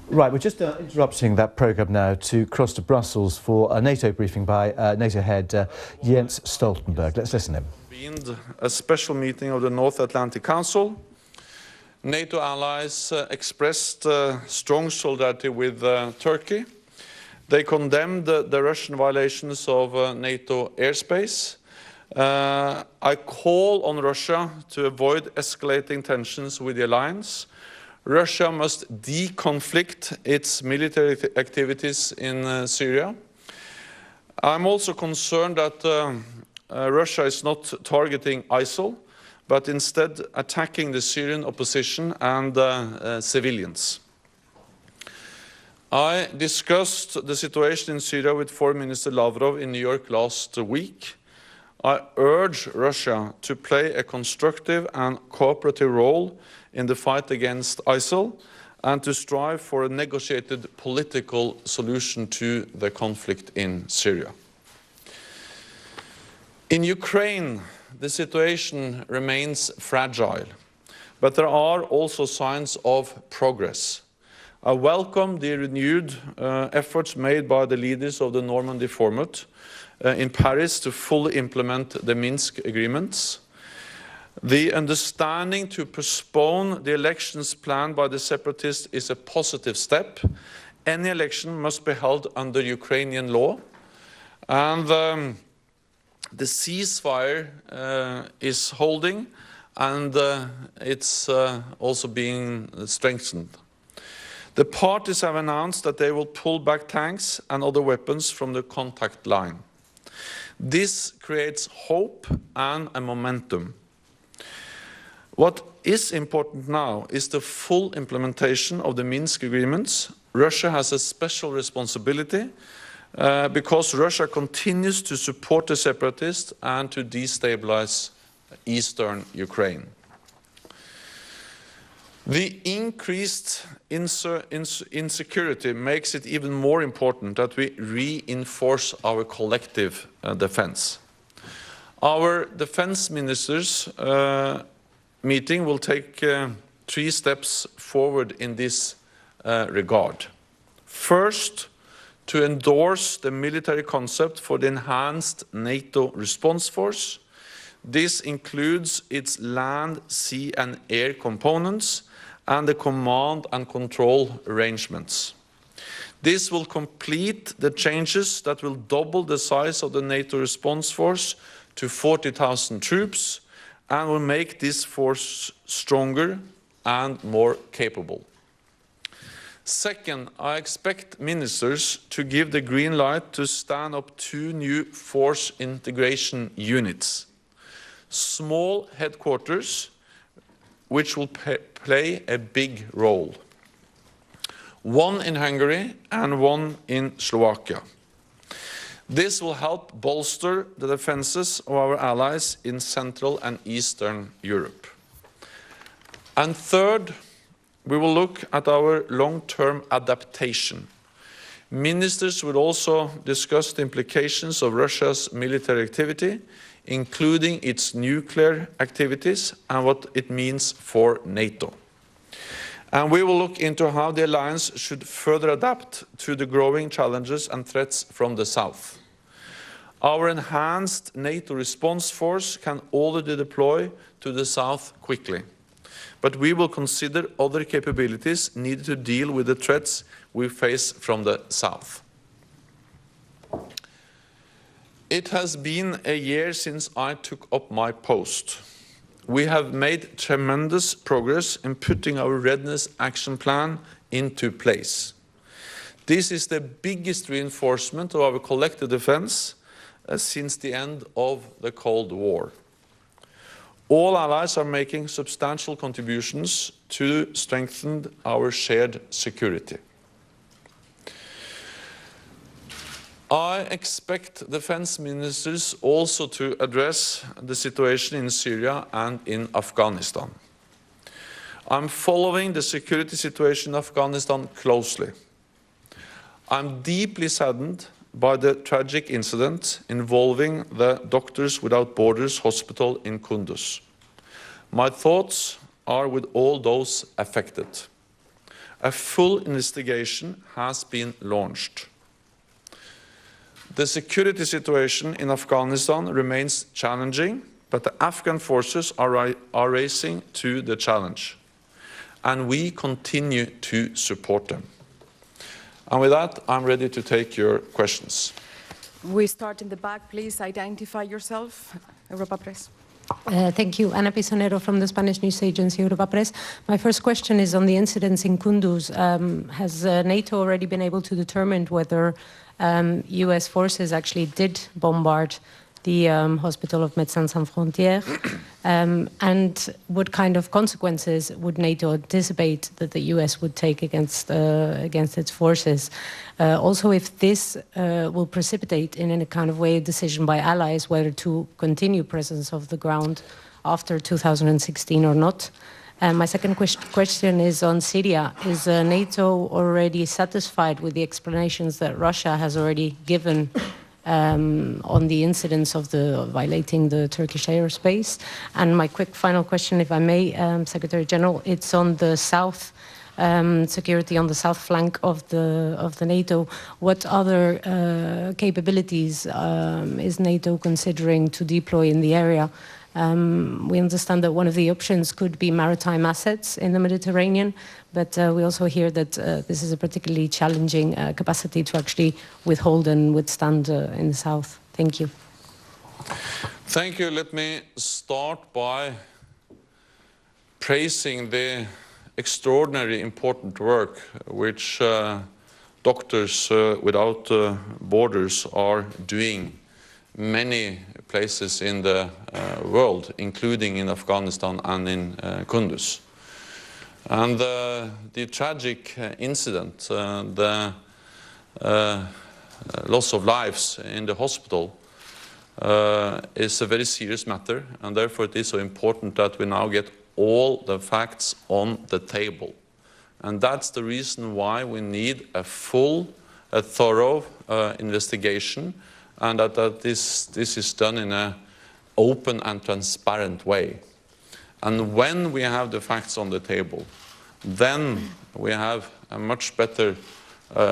Right, we're just interrupting that programme now to cross to Brussels for a NATO briefing by NATO head Jens Stoltenberg. Let's listen to him. Convened a special meeting of the North Atlantic Council. NATO allies expressed strong solidarity with Turkey. They condemned the Russian violations of NATO airspace. I call on Russia to avoid escalating tensions with the alliance. Russia must deconflict its military activities in Syria. I'm also concerned that Russia is not targeting ISIL, but instead attacking the Syrian opposition and civilians. I discussed the situation in Syria with Foreign Minister Lavrov in New York last week. I urge Russia to play a constructive and cooperative role in the fight against ISIL and to strive for a negotiated political solution to the conflict in Syria. In Ukraine, the situation remains fragile, but there are also signs of progress. I welcome the renewed efforts made by the leaders of the Normandy format in Paris to fully implement the Minsk agreements. The understanding to postpone the elections planned by the separatists is a positive step. Any election must be held under Ukrainian law. And the ceasefire is holding, and it's also being strengthened. The parties have announced that they will pull back tanks and other weapons from the contact line. This creates hope and a momentum. What is important now is the full implementation of the Minsk agreements. Russia has a special responsibility because Russia continues to support the separatists and to destabilize eastern Ukraine. The increased insecurity makes it even more important that we reinforce our collective defense. Our defense ministers meeting will take 3 steps forward in this regard. First, to endorse the military concept for the enhanced NATO response force. This includes its land, sea and air components and the command and control arrangements. This will complete the changes that will double the size of the NATO response force to 40,000 troops and will make this force stronger and more capable. Second, I expect ministers to give the green light to stand up 2 new force integration units. Small headquarters, which will play a big role. One in Hungary and one in Slovakia. This will help bolster the defenses of our allies in Central and Eastern Europe. And third, we will look at our long-term adaptation. Ministers will also discuss the implications of Russia's military activity, including its nuclear activities and what it means for NATO. And we will look into how the alliance should further adapt to the growing challenges and threats from the south. Our enhanced NATO response force can already deploy to the south quickly. But we will consider other capabilities needed to deal with the threats we face from the south. It has been a year since I took up my post. We have made tremendous progress in putting our readiness action plan into place. This is the biggest reinforcement of our collective defense since the end of the Cold War. All allies are making substantial contributions to strengthen our shared security. I expect defense ministers also to address the situation in Syria and in Afghanistan. I'm following the security situation in Afghanistan closely. I'm deeply saddened by the tragic incident involving the Doctors Without Borders hospital in Kunduz. My thoughts are with all those affected. A full investigation has been launched. The security situation in Afghanistan remains challenging, but the Afghan forces are rising to the challenge, and we continue to support them. And with that, I'm ready to take your questions. We start in the back. Please identify yourself. Europa Press. Thank you. Ana Pisonero from the Spanish news agency Europa Press. My first question is on the incidents in Kunduz. Has NATO already been able to determine whether US forces actually did bombard the hospital of Médecins Sans Frontières? And what kind of consequences would NATO anticipate that the US would take against its forces? Also, if this will precipitate in any kind of way a decision by allies whether to continue presence of the ground after 2016 or not. My second question is on Syria. Is NATO already satisfied with the explanations that Russia has already given on the incidents of violating the Turkish airspace? And my quick final question, if I may, Secretary General, it's on the south, security on the south flank of the NATO. What other capabilities is NATO considering to deploy in the area? We understand that one of the options could be maritime assets in the Mediterranean, but we also hear that this is a particularly challenging capacity to actually withhold and withstand in the south. Thank you. Thank you. Let me start by praising the extraordinary important work which Doctors Without Borders are doing many places in the world, including in Afghanistan and in Kunduz. And the tragic incident, the loss of lives in the hospital is a very serious matter, and therefore it is so important that we now get all the facts on the table. And that's the reason why we need a thorough investigation, and that this is done in an open and transparent way. And when we have the facts on the table, then we have a much better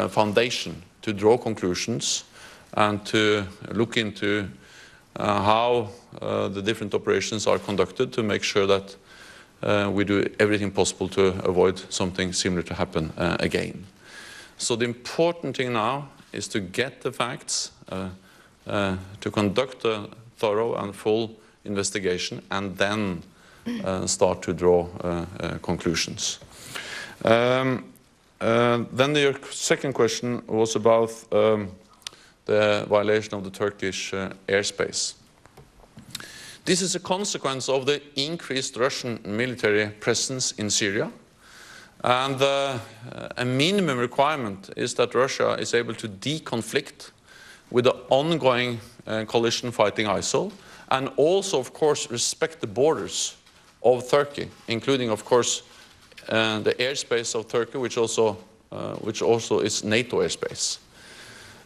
foundation to draw conclusions and to look into how the different operations are conducted to make sure that we do everything possible to avoid something similar to happen again. So the important thing now is to get the facts, to conduct a thorough and full investigation, and then start to draw conclusions. Then your second question was about the violation of the Turkish airspace. This is a consequence of the increased Russian military presence in Syria. And a minimum requirement is that Russia is able to deconflict with the ongoing coalition fighting ISIL, and also, of course, respect the borders of Turkey, including, of course, the airspace of Turkey, which also is NATO airspace.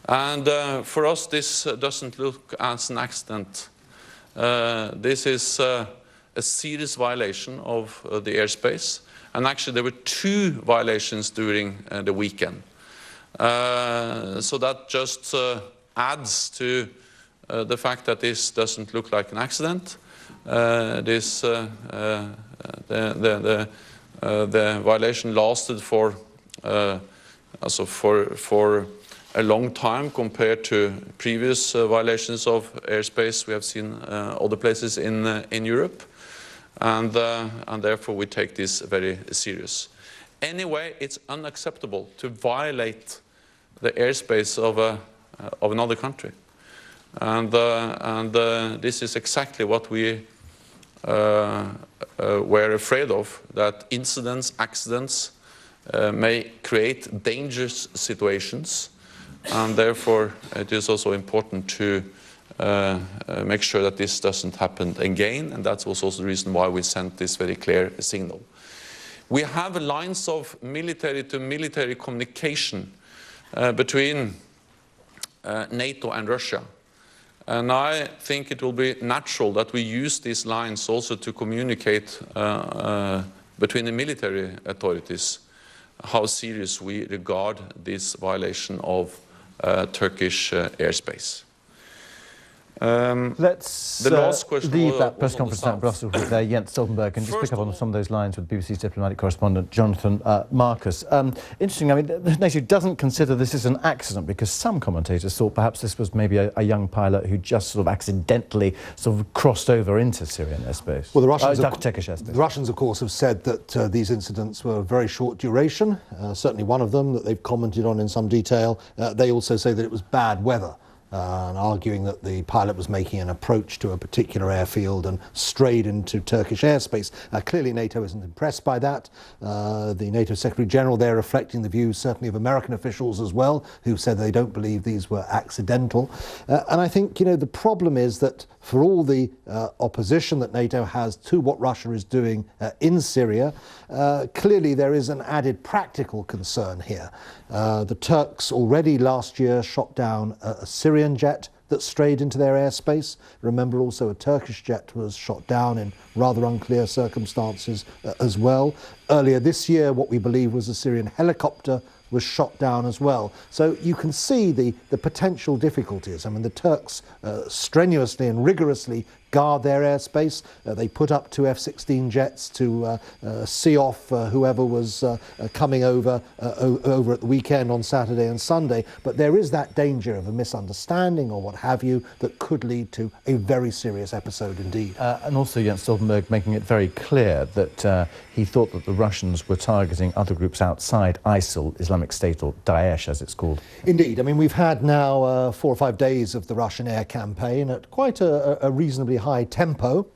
And for us, this doesn't look as an accident. This is a serious violation of the airspace, and actually there were 2 violations during the weekend. So that just adds to the fact that this doesn't look like an accident. The violation lasted for a long time compared to previous violations of airspace we have seen other places in Europe, and therefore we take this very serious. Anyway, it's unacceptable to violate the airspace of another country, and this is exactly what we were afraid of, that incidents, accidents may create dangerous situations, and therefore it is also important to make sure that this doesn't happen again, and that was also the reason why we sent this very clear signal. We have lines of military-to-military communication between NATO and Russia, and I think it will be natural that we use these lines also to communicate between the military authorities how serious we regard this violation of Turkish airspace. Let's the last question leave was that press on the conference out in south. Brussels with Jens Stoltenberg and just First pick up of on all- some of those lines with BBC's diplomatic correspondent Jonathan Marcus. Interesting, I mean, NATO doesn't consider this as an accident because some commentators thought perhaps this was maybe a young pilot who just sort of accidentally sort of crossed over into Syrian airspace. Well, the Russians, Turkish airspace. The Russians, of course, have said that these incidents were of very short duration. Certainly one of them that they've commented on in some detail. They also say that it was bad weather. And arguing that the pilot was making an approach to a particular airfield and strayed into Turkish airspace. Clearly NATO isn't impressed by that. The NATO Secretary General there reflecting the views certainly of American officials as well, who said they don't believe these were accidental. And I think, you know, the problem is that for all the opposition that NATO has to what Russia is doing in Syria, clearly there is an added practical concern here. The Turks already last year shot down a Syrian jet that strayed into their airspace. Remember also a Turkish jet was shot down in rather unclear circumstances as well. Earlier this year, what we believe was a Syrian helicopter was shot down as well. So you can see the potential difficulties. I mean, the Turks strenuously and rigorously guard their airspace. They put up 2 F-16 jets to see off whoever was coming over at the weekend on Saturday and Sunday. But there is that danger of a misunderstanding or what have you that could lead to a very serious episode indeed. And also Jens Stoltenberg making it very clear that he thought that the Russians were targeting other groups outside ISIL, Islamic State, or Daesh as it's called. Indeed. I mean, we've had now 4 or 5 days of the Russian air campaign at quite a reasonably high tempo.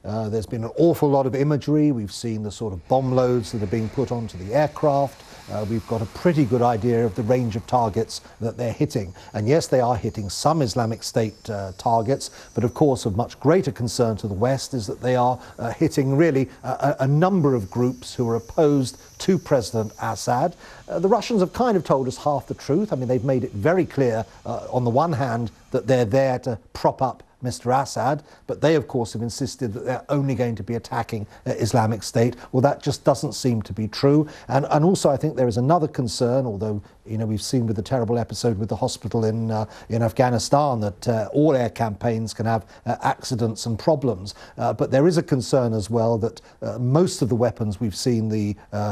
There's been an awful lot of imagery. We've seen the sort of bomb loads that are being put onto the aircraft. We've got a pretty good idea of the range of targets that they're hitting. And yes, they are hitting some Islamic State targets, but of course of much greater concern to the West is that they are hitting really a number of groups who are opposed to President Assad. The Russians have kind of told us half the truth. I mean, they've made it very clear on the one hand that they're there to prop up Mr. Assad, but they of course have insisted that they're only going to be attacking Islamic State. Well, that just doesn't seem to be true. And also I think there is another concern, although you know we've seen with the terrible episode with the hospital in Afghanistan that all air campaigns can have accidents and problems. But there is a concern as well that most of the weapons we've seen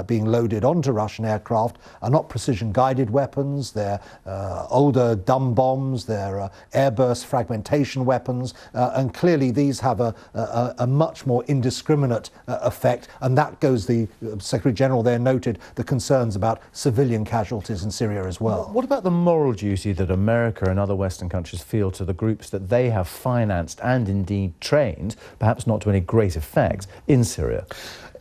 being loaded onto Russian aircraft are not precision guided weapons. They're older dumb bombs, they're airburst fragmentation weapons. And clearly these have a much more indiscriminate effect, and that goes, the Secretary General there noted the concerns about civilian casualties in Syria as well. What about the moral duty that America and other Western countries feel to the groups that they have financed and indeed trained, perhaps not to any great effect, in Syria?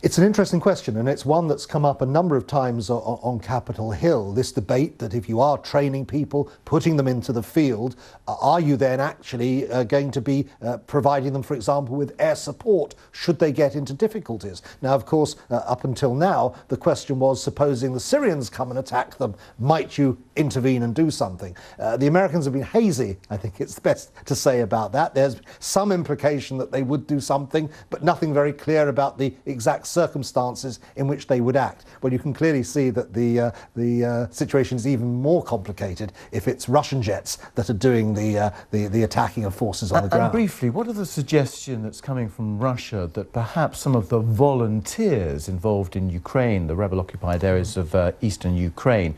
It's an interesting question, and it's one that's come up a number of times on Capitol Hill, this debate that if you are training people, putting them into the field, are you then actually going to be providing them, for example, with air support should they get into difficulties? Now, of course, up until now, the question was, supposing the Syrians come and attack them, might you intervene and do something? The Americans have been hazy, I think it's best to say about that. There's some implication that they would do something, but nothing very clear about the exact circumstances in which they would act. Well, you can clearly see that the situation is even more complicated if it's Russian jets that are doing the attacking of forces on the ground. And briefly, what are the suggestions that's coming from Russia that perhaps some of the volunteers involved in Ukraine, the rebel-occupied areas of eastern Ukraine,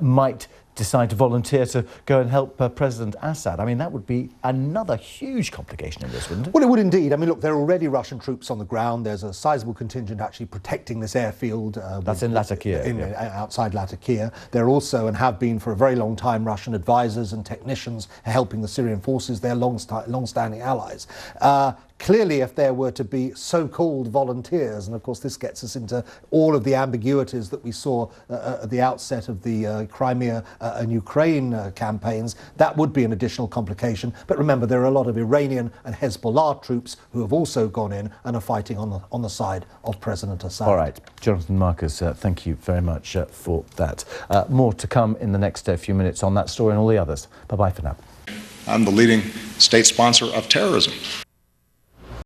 might decide to volunteer to go and help President Assad? I mean, that would be another huge complication in this, wouldn't it? Well, it would indeed. I mean, look, there are already Russian troops on the ground. There's a sizable contingent actually protecting this airfield. That's in Latakia. Outside Latakia. There are also, and have been for a very long time, Russian advisors and technicians helping the Syrian forces. They're long-standing allies. Clearly, if there were to be so-called volunteers, and of course this gets us into all of the ambiguities that we saw at the outset of the Crimea and Ukraine campaigns, that would be an additional complication. But remember, there are a lot of Iranian and Hezbollah troops who have also gone in and are fighting on the side of President Assad. All right, Jonathan Marcus, thank you very much for that. More to come in the next few minutes on that story and all the others. Bye-bye for now. I'm the leading state sponsor of terrorism.